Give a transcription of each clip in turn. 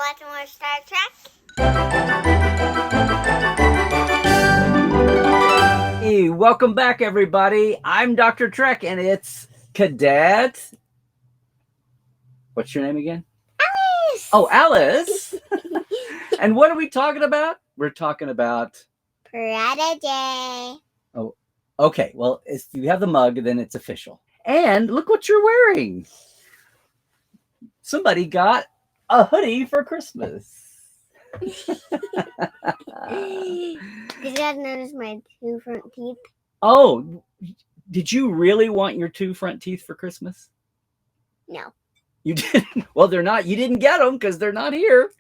watch more Star Trek? Hey, welcome back, everybody. I'm Dr. Trek, and it's Cadet. What's your name again? Alice! Oh, Alice. And what are we talking about? We're talking about... Prodigy. Oh, okay. Well, if you have the mug, then it's official. And look what you're wearing. Somebody got a hoodie for Christmas. Did you guys notice my two front teeth? Oh, did you really want your two front teeth for Christmas? No. You didn't? Well, they're not. You didn't get them because they're not here.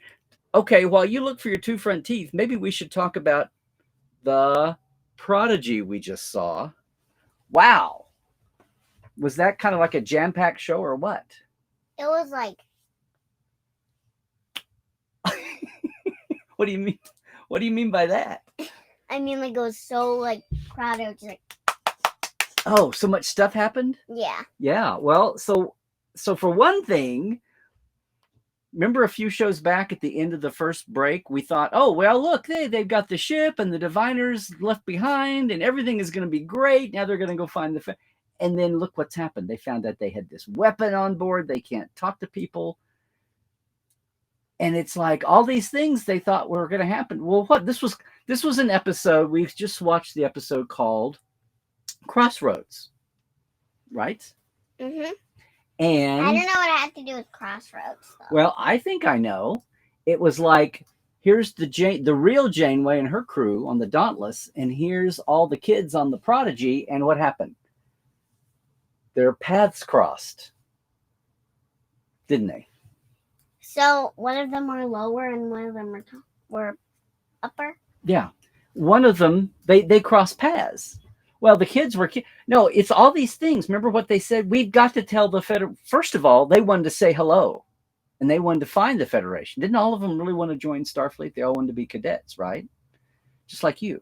Okay, while you look for your two front teeth, maybe we should talk about the Prodigy we just saw. Wow. Was that kind of like a jam-packed show or what? It was like... What do you mean? What do you mean by that? I mean, like, it was so, like, crowded. It was just like... Oh, so much stuff happened? Yeah. Yeah, well, so for one thing, remember a few shows back at the end of the first break, we thought, oh, well, look, they've got the ship and the diviners left behind and everything is going to be great. Now they're going to go find the... And then look what's happened. They found out they had this weapon on board. They can't talk to people. And it's like all these things they thought were going to happen. Well, what? This was an episode. We've just watched the episode called Crossroads, right? Mm-hmm. And I don't know what it had to do with Crossroads, though. Well, I think I know. It was like, here's the real Janeway and her crew on the Dauntless, and here's all the kids on the Prodigy, and what happened? Their paths crossed, didn't they? So one of them were lower and one of them were upper? Yeah. One of them, they crossed paths. Well, the kids were... No, it's all these things. Remember what they said? We've got to tell the Federation. First of all, they wanted to say hello. And they wanted to find the Federation. Didn't all of them really want to join Starfleet? They all wanted to be cadets, right? Just like you.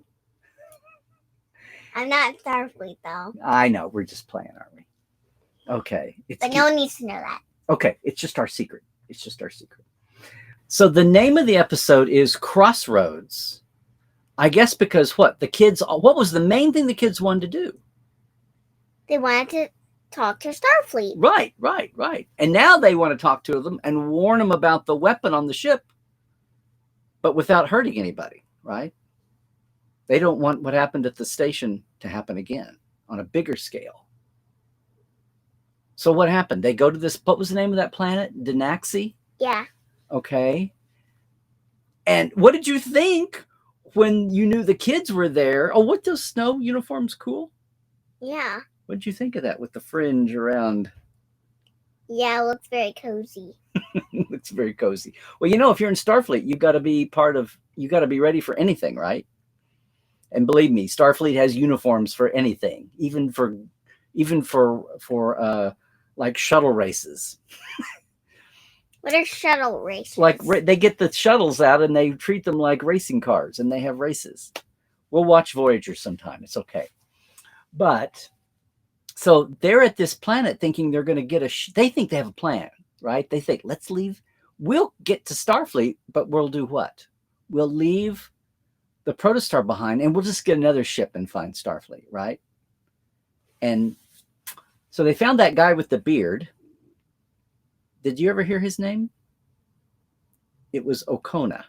I'm not Starfleet, though. I know. We're just playing, aren't we? Okay. But no one needs to know that. Okay. It's just our secret. It's just our secret. So the name of the episode is Crossroads. I guess because what was the main thing the kids wanted to do? They wanted to talk to Starfleet. Right. And now they want to talk to them and warn them about the weapon on the ship, but without hurting anybody, right? They don't want what happened at the station to happen again on a bigger scale. So what happened? They go to this, what was the name of that planet? Nemecek? Yeah. Okay. And what did you think when you knew the kids were there? Oh, what, those snow uniforms cool? Yeah. What did you think of that with the fringe around? Yeah, it looks very cozy. It's very cozy. Well, if you're in Starfleet, you got to be ready for anything, right? And believe me, Starfleet has uniforms for anything, even for like shuttle races. What are shuttle races? Like they get the shuttles out and they treat them like racing cars and they have races. We'll watch Voyager sometime. It's okay. But so they're at this planet thinking they're going to get they think they have a plan, right? They think, let's leave. We'll get to Starfleet, but we'll do what? We'll leave the Protostar behind and we'll just get another ship and find Starfleet, right? And so they found that guy with the beard. Did you ever hear his name? It was Okona.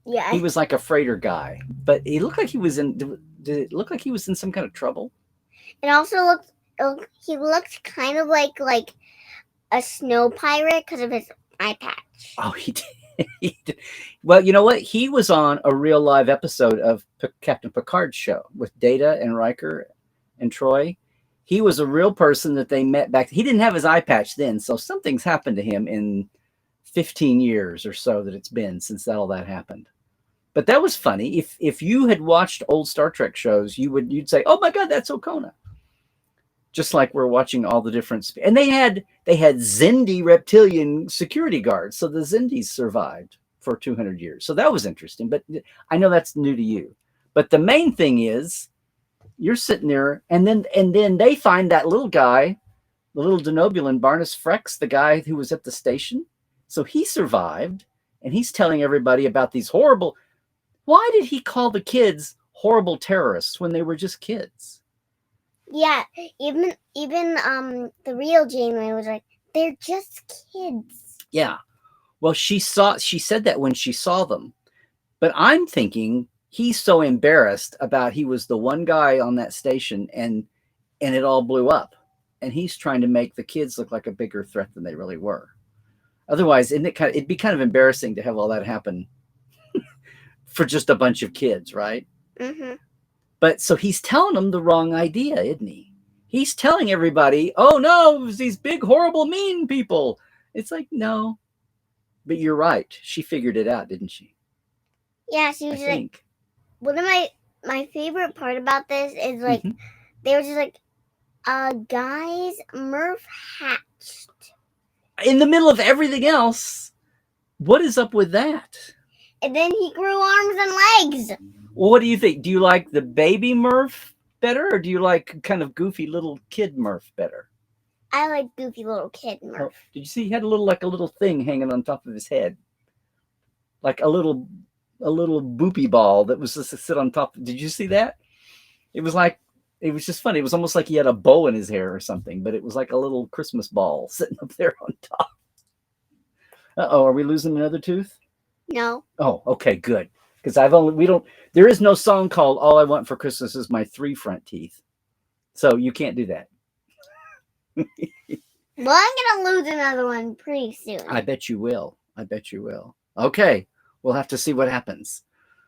Yeah. He was like a freighter guy, but he looked like he was in... Did it look like he was in some kind of trouble? It also he looked kind of like a snow pirate because of his eye patch. Oh, he did. Well, you know what? He was on a real live episode of Captain Picard's show with Data and Riker and Troy. He was a real person that they met back. He didn't have his eye patch then, so something's happened to him in 15 years or so that it's been since all that happened. But that was funny. If you had watched old Star Trek shows, you'd say, "Oh my God, that's Okona." Just like we're watching all the different, and they had Xindi reptilian security guards, so the Xindis survived for 200 years. So that was interesting. But I know that's new to you. But the main thing is, you're sitting there, and then they find that little guy, the little Denobulan, Barnes Frex, the guy who was at the station. So he survived. and he's telling everybody about these horrible. Why did he call the kids horrible terrorists when they were just kids? Yeah, even the real Janeway was like, they're just kids. Yeah. Well, she said that when she saw them. But I'm thinking he's so embarrassed about he was the one guy on that station and it all blew up. And he's trying to make the kids look like a bigger threat than they really were. Otherwise, it'd be kind of embarrassing to have all that happen for just a bunch of kids, right? Mm-hmm. But so he's telling them the wrong idea, isn't he? He's telling everybody, oh no, it was these big, horrible, mean people. It's like, no. But you're right. She figured it out, didn't she? Yeah, she was like, one of my favorite part about this is like, they were just like, guys, Murph hatched. In the middle of everything else, what is up with that? And then he grew arms and legs. Well, what do you think? Do you like the baby Murph better, or do you like kind of goofy little kid Murph better? I like goofy little kid Murph. Oh, did you see he had a little thing hanging on top of his head, like a little boopy ball that was just to sit on top? Did you see that? It was just funny. It was almost like he had a bow in his hair or something, but it was like a little Christmas ball sitting up there on top. Uh-oh, are we losing another tooth? No. Oh, okay, good. Because there is no song called All I Want for Christmas Is My 3 Front Teeth. So you can't do that. Well, I'm going to lose another one pretty soon. I bet you will. Okay, we'll have to see what happens.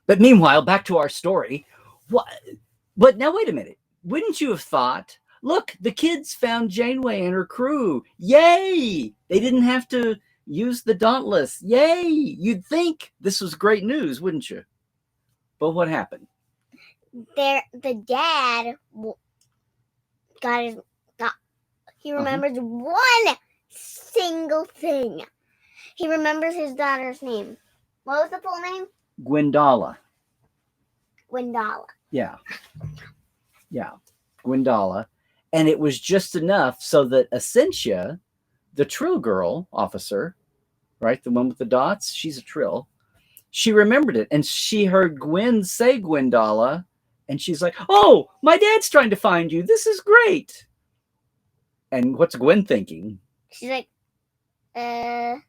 But meanwhile, back to our story. What? But now, wait a minute. Wouldn't you have thought, look, the kids found Janeway and her crew. Yay! They didn't have to use the Dauntless. Yay! You'd think this was great news, wouldn't you? But what happened? The dad he remembers one single thing. He remembers his daughter's name. What was the full name? Gwendala. Yeah. Gwendala. And it was just enough so that Essentia, the Trill girl officer, right? The one with the dots, she's a Trill. She remembered it. And she heard Gwen say Gwendala. And she's like, oh, my dad's trying to find you. This is great. And what's Gwen thinking? She's like, I'm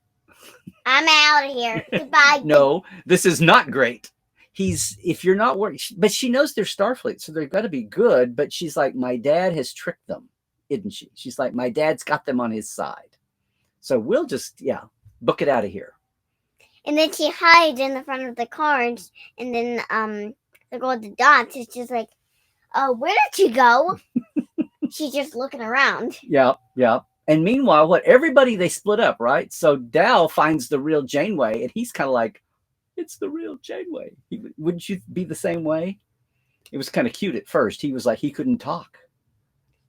out of here. Goodbye. No, this is not great. If you're not worried, but she knows they're Starfleet, so they've got to be good. But she's like, my dad has tricked them, isn't she? She's like, my dad's got them on his side. So we'll just, book it out of here. And then she hides in the front of the cars. And then the girl with the dots is just like, oh, where did she go? She's just looking around. Yeah. And meanwhile, they split up, right? So Dal finds the real Janeway, and he's kind of like, it's the real Janeway. Wouldn't you be the same way? It was kind of cute at first. He was like, he couldn't talk.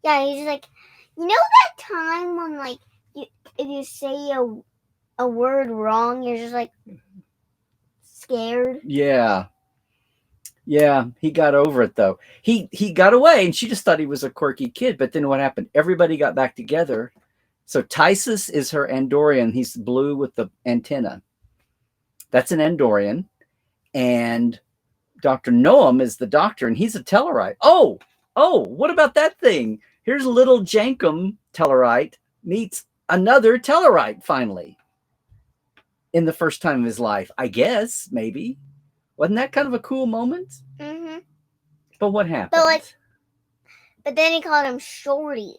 Yeah, he's like, you know that time when, like, if you say a word wrong, you're just like scared? Yeah, he got over it, though. He got away, and she just thought he was a quirky kid. But then what happened? Everybody got back together. So Tysus is her Andorian. He's blue with the antenna. That's an Andorian. And Dr. Noam is the doctor, and he's a Tellarite. Oh, what about that thing? Here's little Jankum Tellarite meets another Tellarite, finally. In the first time of his life, I guess, maybe. Wasn't that kind of a cool moment? Mm-hmm. But what happened? But then he called him Shorty.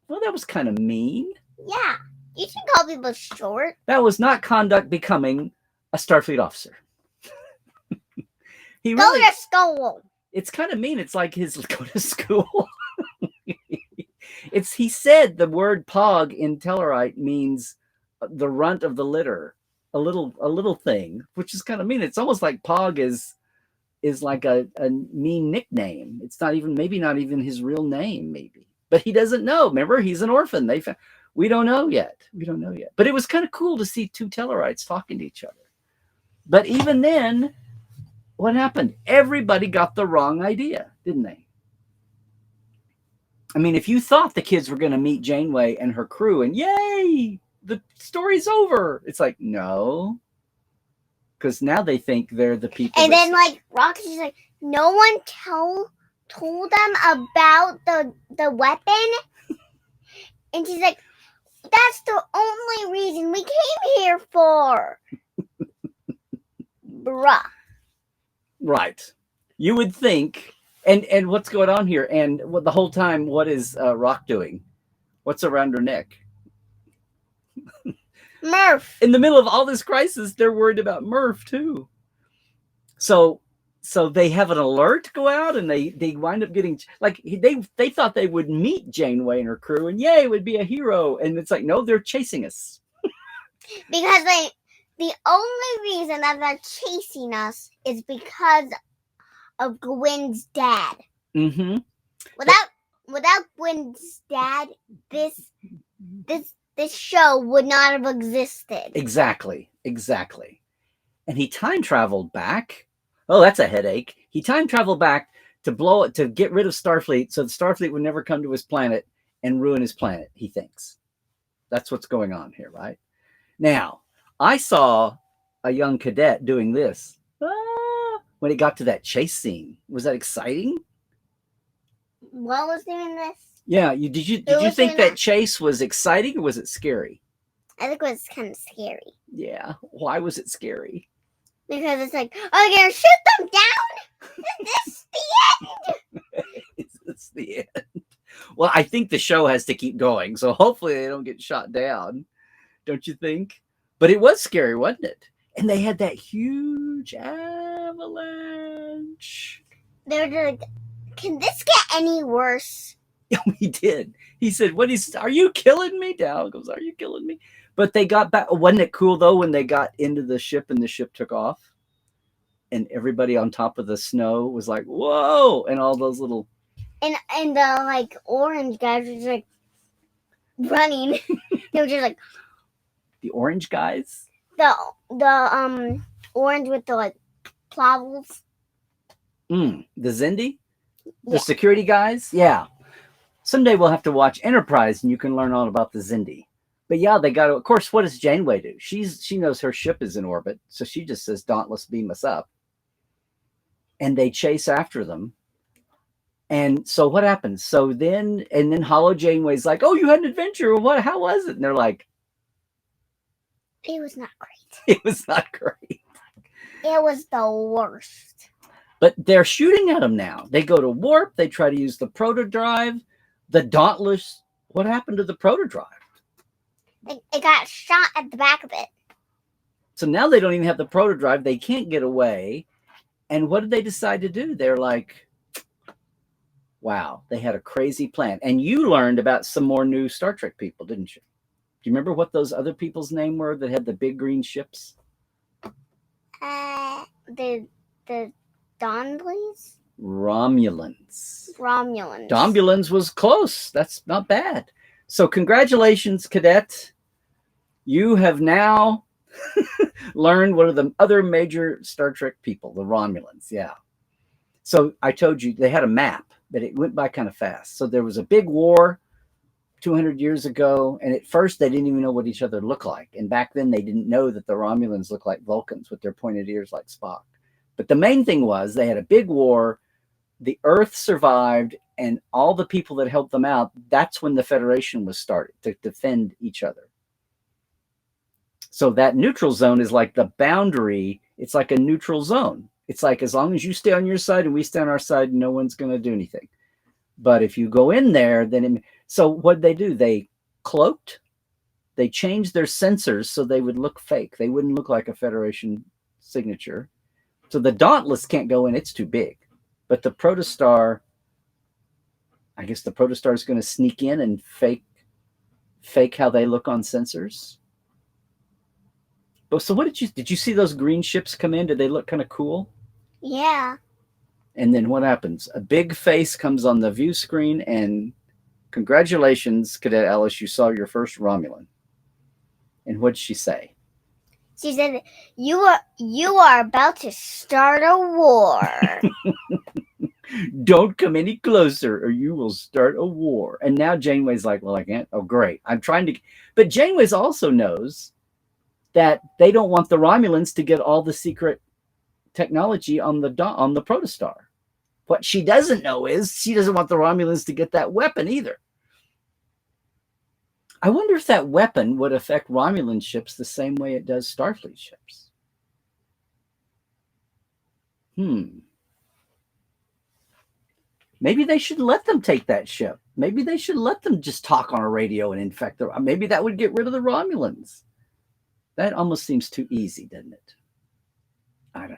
Well, that was kind of mean. Yeah, you should call people short. That was not conduct becoming a Starfleet officer. Go to school. It's kind of mean. It's like his go to school. He said the word pog in Tellarite means the runt of the litter. A little thing, which is kind of mean. It's almost like Pog is like a mean nickname. It's maybe not even his real name, maybe. But he doesn't know. Remember, he's an orphan. We don't know yet. But it was kind of cool to see two Tellarites talking to each other. But even then, what happened? Everybody got the wrong idea, didn't they? I mean, if you thought the kids were going to meet Janeway and her crew and yay, the story's over. It's like, no. Because now they think they're the people. And then, like, Roxy's like, no one told them about the weapon. And she's like, that's the only reason we came here for. Bruh. Right. You would think. And what's going on here? And the whole time, what is Rock doing? What's around her neck? Murph. In the middle of all this crisis, they're worried about Murph too. So they have an alert go out, and they wind up getting, like, they thought they would meet Janeway and her crew, and yay, would be a hero. And it's like, no, they're chasing us. Because the only reason that they're chasing us is because of Gwyn's dad. Mm-hmm. Without Gwyn's dad, this show would not have existed. Exactly. And he time traveled back. Oh, that's a headache. He time traveled back to get rid of Starfleet, so the Starfleet would never come to his planet and ruin his planet, he thinks. That's what's going on here, right? Now, I saw a young cadet doing this when it got to that chase scene. Was that exciting? What was doing this? Yeah, did you think that chase was exciting, or was it scary? I think it was kind of scary. Yeah. Why was it scary? Because it's like, oh, you're gonna shoot them down? This is the end! It's the end. Well, I think the show has to keep going, so hopefully they don't get shot down. Don't you think? But it was scary, wasn't it? And they had that huge avalanche. They were like, can this get any worse? Yeah, he did. He said, are you killing me? Dal goes, are you killing me? But they got back. Wasn't it cool, though, when they got into the ship and the ship took off? And everybody on top of the snow was like, whoa! And all those little... And the, like, orange guys were just, like, running. They were just, like... The orange guys? The orange with the, like, plovels. The Zindi? The security guys? Yeah. Someday we'll have to watch Enterprise and you can learn all about the Zindi. But yeah, they got to, of course, what does Janeway do? She knows her ship is in orbit, so she just says, Dauntless, beam us up. And they chase after them. And so what happens? So then Hollow Janeway's like, oh, you had an adventure. What? How was it? And they're like, it was not great. It was not great. It was the worst. But they're shooting at them now. They go to warp. They try to use the protodrive. The Dauntless, what happened to the protodrive? It got shot at the back of it. So now they don't even have the protodrive. They can't get away. And what did they decide to do? They're like, wow, they had a crazy plan. And you learned about some more new Star Trek people, didn't you? Do you remember what those other people's name were that had the big green ships? The Donleys? Romulans. Romulans was close. That's not bad. So congratulations, Cadet. You have now learned one of the other major Star Trek people, the Romulans. Yeah. So I told you they had a map, but it went by kind of fast. So there was a big war 200 years ago, and at first they didn't even know what each other looked like. And back then they didn't know that the Romulans looked like Vulcans with their pointed ears like Spock. But the main thing was they had a big war. The Earth survived, and all the people that helped them out, that's when the Federation was started to defend each other. So that neutral zone is like the boundary. It's like a neutral zone. It's like as long as you stay on your side and we stay on our side, no one's going to do anything. But if you go in there, then... So what did they do? They cloaked. They changed their sensors so they would look fake. They wouldn't look like a Federation signature. So the Dauntless can't go in. It's too big. But the Protostar, I guess the Protostar is going to sneak in and fake how they look on sensors. But so what did you see those green ships come in? Did they look kind of cool? Yeah. And then what happens? A big face comes on the view screen, and congratulations, Cadet Alice, you saw your first Romulan. And what did she say? She said, you are about to start a war. Don't come any closer or you will start a war. And now Janeway's like, well, I can't. Oh, great. I'm trying to. But Janeway's also knows that they don't want the Romulans to get all the secret technology on the protostar. What she doesn't know is she doesn't want the Romulans to get that weapon either. I wonder if that weapon would affect Romulan ships the same way it does Starfleet ships. Maybe they should let them take that ship. Maybe they should let them just talk on a radio and infect them. Maybe that would get rid of the Romulans. That almost seems too easy, doesn't it? I don't know.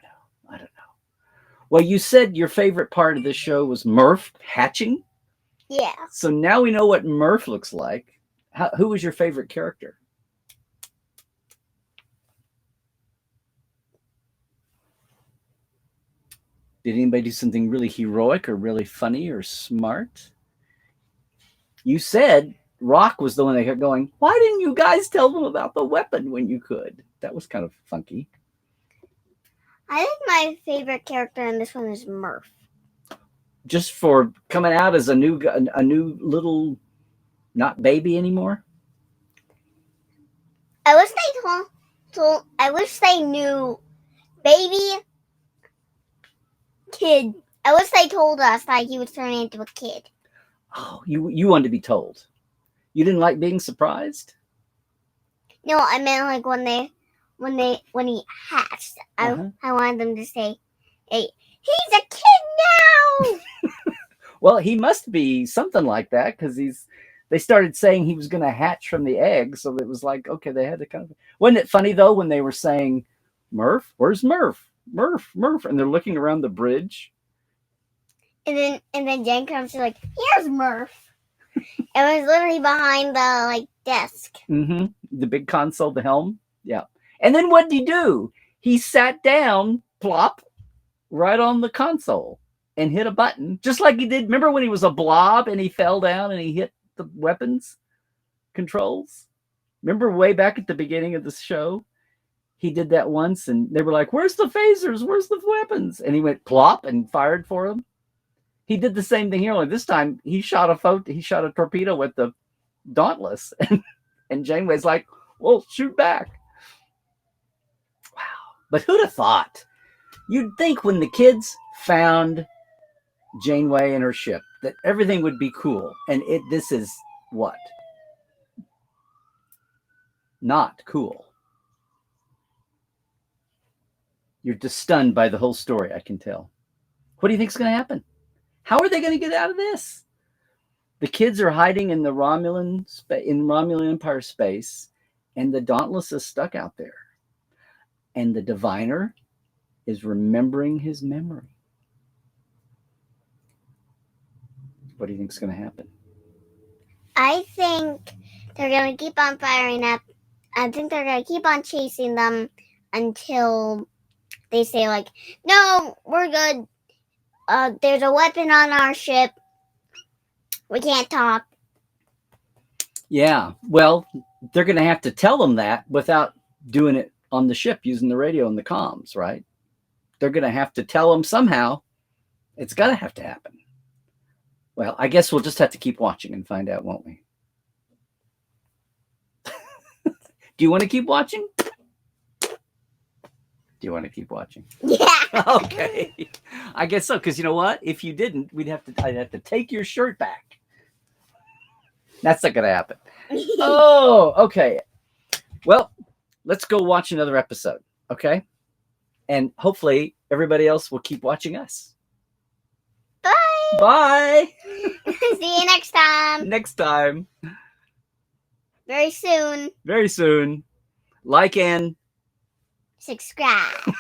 Well, you said your favorite part of the show was Murph hatching. Yeah. So now we know what Murph looks like. Who was your favorite character? Did anybody do something really heroic or really funny or smart? You said Rock was the one that kept going, why didn't you guys tell them about the weapon when you could? That was kind of funky. I think my favorite character in this one is Murph. Just for coming out as a new little, not baby anymore? I wish they knew baby kid. I wish they told us that he was turning into a kid. Oh, you wanted to be told. You didn't like being surprised? No, I meant like when he hatched. I wanted them to say, "Hey, he's a kid now." Well, he must be something like that because they started saying he was going to hatch from the egg, so it was like, okay, they had to kind of. Wasn't it funny though when they were saying, "Murph, where's Murph? Murph, Murph," and they're looking around the bridge. And then Jen comes to like, "Here's Murph." It was literally behind the desk. Mm-hmm. The big console, the helm. Yeah. And then what did he do? He sat down, plop, right on the console and hit a button, just like he did. Remember when he was a blob and he fell down and he hit the weapons controls? Remember way back at the beginning of the show? He did that once and they were like, where's the phasers? Where's the weapons? And he went plop and fired for them. He did the same thing here. Only this time he shot a torpedo with the Dauntless. And Janeway's like, well, shoot back. Wow. But who'd have thought? You'd think when the kids found Janeway and her ship that everything would be cool. And this is what? Not cool. You're just stunned by the whole story, I can tell. What do you think is going to happen? How are they going to get out of this? The kids are hiding in the Romulan Empire space, and the Dauntless is stuck out there. And the Diviner is remembering his memory. What do you think is going to happen? I think they're going to keep on firing up. I think they're going to keep on chasing them until they say, like, no, we're good. There's a weapon on our ship. We can't talk. Yeah, well, they're going to have to tell them that without doing it on the ship using the radio and the comms, right? They're going to have to tell them somehow. It's got to have to happen. Well, I guess we'll just have to keep watching and find out, won't we? Do you want to keep watching? Do you want to keep watching? Yeah. Okay. I guess so, because you know what? If you didn't, I'd have to take your shirt back. That's not going to happen. Oh, okay. Well, let's go watch another episode, okay? And hopefully everybody else will keep watching us. Bye. Bye. See you next time. Next time. Very soon. Very soon. Like and Subscribe.